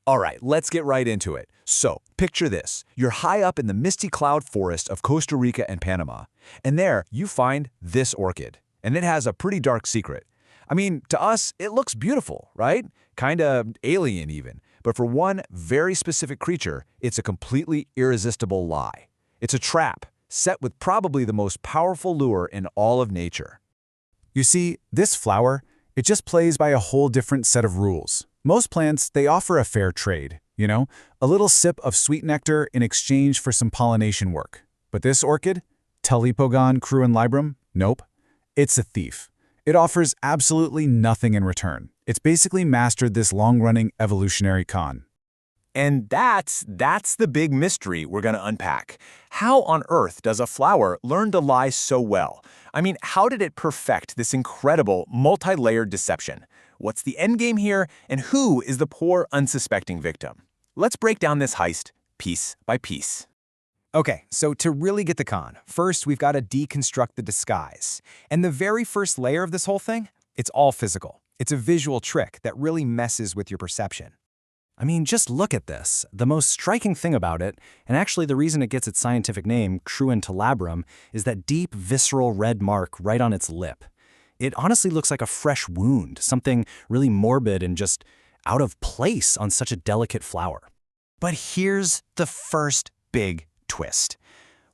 All right, let's get right into it. So, picture this. You're high up in the misty cloud forest of Costa Rica and Panama, and there you find this orchid. And it has a pretty dark secret. I mean, to us, it looks beautiful, right? Kinda alien even. But for one very specific creature, it's a completely irresistible lie. It's a trap, set with probably the most powerful lure in all of nature. You see, this flower, it just plays by a whole different set of rules. Most plants, they offer a fair trade, a little sip of sweet nectar in exchange for some pollination work. But this orchid, Telipogon cruentilabrum, nope. It's a thief. It offers absolutely nothing in return. It's basically mastered this long-running evolutionary con. And that's the big mystery we're going to unpack. How on earth does a flower learn to lie so well? I mean, how did it perfect this incredible multi-layered deception? What's the endgame here, and who is the poor, unsuspecting victim? Let's break down this heist piece by piece. Okay, so to really get the con, first we've got to deconstruct the disguise. And the very first layer of this whole thing, it's all physical. It's a visual trick that really messes with your perception. I mean, just look at this. The most striking thing about it, and actually the reason it gets its scientific name, cruentilabrum, is that deep, visceral red mark right on its lip. It honestly looks like a fresh wound, something really morbid and just out of place on such a delicate flower. But here's the first big twist.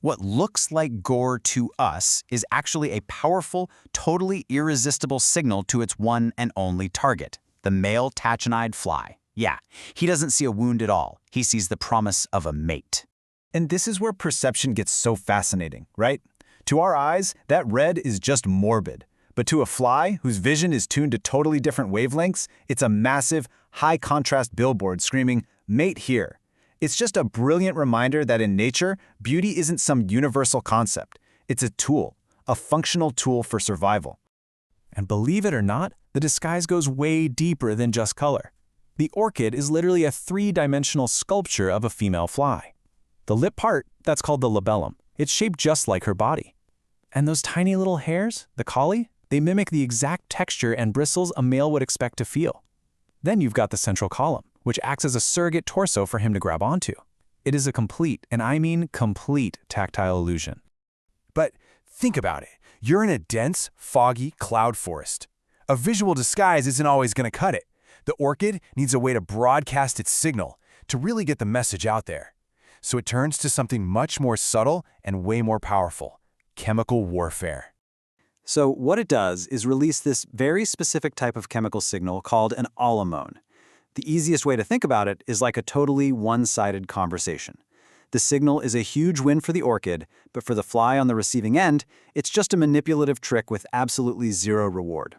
What looks like gore to us is actually a powerful, totally irresistible signal to its one and only target, the male tachinid fly. Yeah, he doesn't see a wound at all. He sees the promise of a mate. And this is where perception gets so fascinating, right? To our eyes, that red is just morbid. But to a fly, whose vision is tuned to totally different wavelengths, it's a massive, high-contrast billboard screaming, "Mate here." It's just a brilliant reminder that in nature, beauty isn't some universal concept. It's a tool, a functional tool for survival. And believe it or not, the disguise goes way deeper than just color. The orchid is literally a three-dimensional sculpture of a female fly. The lip part, that's called the labellum. It's shaped just like her body. And those tiny little hairs, the colli, they mimic the exact texture and bristles a male would expect to feel. Then you've got the central column, which acts as a surrogate torso for him to grab onto. It is a complete, and I mean complete, tactile illusion. But think about it. You're in a dense, foggy cloud forest. A visual disguise isn't always going to cut it. The orchid needs a way to broadcast its signal, to really get the message out there. So it turns to something much more subtle and way more powerful: chemical warfare. So what it does is release this very specific type of chemical signal called an allomone. The easiest way to think about it is like a totally one-sided conversation. The signal is a huge win for the orchid, but for the fly on the receiving end, it's just a manipulative trick with absolutely zero reward.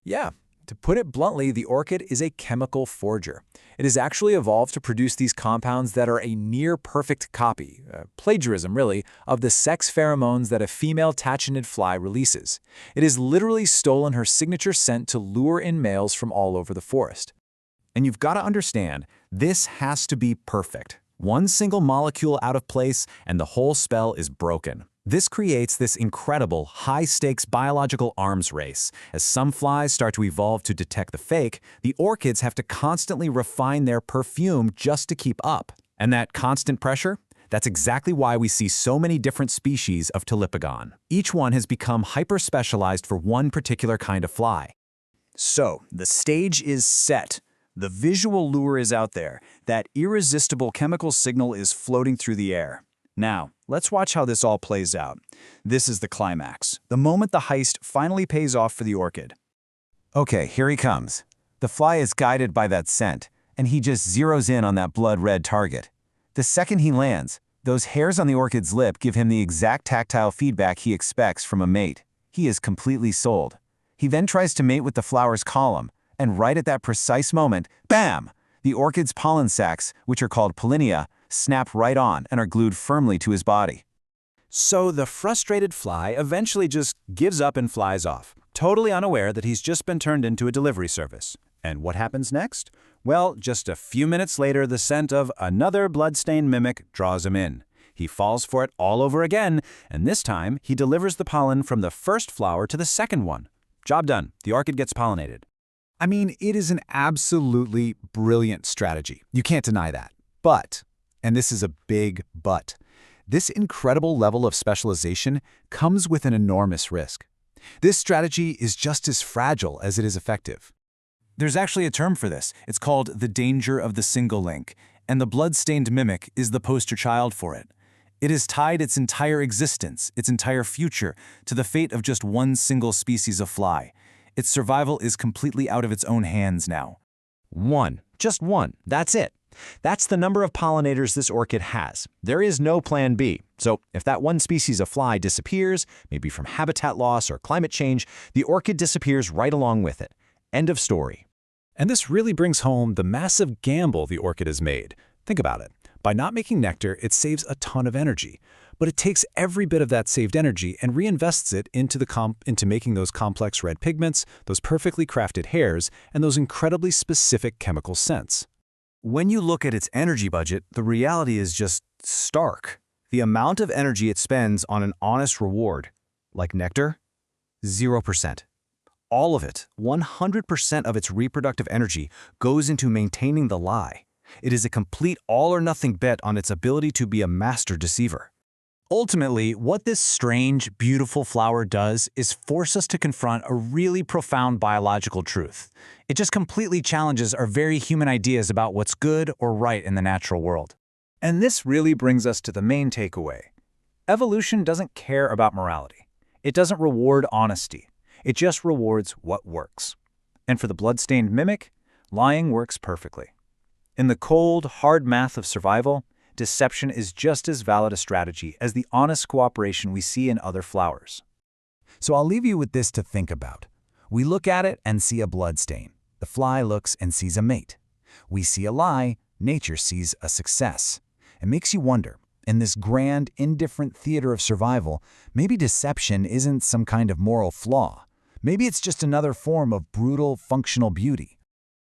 Yeah. To put it bluntly, the orchid is a chemical forger. It has actually evolved to produce these compounds that are a near-perfect copy, plagiarism really, of the sex pheromones that a female tachinid fly releases. It has literally stolen her signature scent to lure in males from all over the forest. And you've got to understand, this has to be perfect. One single molecule out of place, and the whole spell is broken. This creates this incredible, high-stakes biological arms race. As some flies start to evolve to detect the fake, the orchids have to constantly refine their perfume just to keep up. And that constant pressure? That's exactly why we see so many different species of Telipogon. Each one has become hyper-specialized for one particular kind of fly. So, the stage is set. The visual lure is out there. That irresistible chemical signal is floating through the air. Now, let's watch how this all plays out. This is the climax, the moment the heist finally pays off for the orchid. Okay, here he comes. The fly is guided by that scent, and he just zeroes in on that blood-red target. The second he lands, those hairs on the orchid's lip give him the exact tactile feedback he expects from a mate. He is completely sold. He then tries to mate with the flower's column, and right at that precise moment, bam! The orchid's pollen sacs, which are called pollinia, snap right on and are glued firmly to his body. So the frustrated fly eventually just gives up and flies off, totally unaware that he's just been turned into a delivery service. And what happens next? Well, just a few minutes later, the scent of another bloodstained mimic draws him in. He falls for it all over again, and this time he delivers the pollen from the first flower to the second one. Job done. The orchid gets pollinated. I mean, it is an absolutely brilliant strategy. You can't deny that. But, and this is a big but, this incredible level of specialization comes with an enormous risk. This strategy is just as fragile as it is effective. There's actually a term for this. It's called the danger of the single link, and the Bloodstained Mimic is the poster child for it. It has tied its entire existence, its entire future, to the fate of just one single species of fly. Its survival is completely out of its own hands now. One. Just one. That's it. That's the number of pollinators this orchid has. There is no plan B. So if that one species of fly disappears, maybe from habitat loss or climate change, the orchid disappears right along with it. End of story. And this really brings home the massive gamble the orchid has made. Think about it. By not making nectar, it saves a ton of energy. But it takes every bit of that saved energy and reinvests it into making those complex red pigments, those perfectly crafted hairs, and those incredibly specific chemical scents. When you look at its energy budget, the reality is just stark. The amount of energy it spends on an honest reward, like nectar, 0%. All of it, 100% of its reproductive energy, goes into maintaining the lie. It is a complete all-or-nothing bet on its ability to be a master deceiver. Ultimately, what this strange, beautiful flower does is force us to confront a really profound biological truth. It just completely challenges our very human ideas about what's good or right in the natural world. And this really brings us to the main takeaway. Evolution doesn't care about morality. It doesn't reward honesty. It just rewards what works. And for the bloodstained mimic, lying works perfectly. In the cold, hard math of survival, deception is just as valid a strategy as the honest cooperation we see in other flowers. So I'll leave you with this to think about. We look at it and see a bloodstain. The fly looks and sees a mate. We see a lie, nature sees a success. It makes you wonder, in this grand, indifferent theater of survival, maybe deception isn't some kind of moral flaw. Maybe it's just another form of brutal, functional beauty,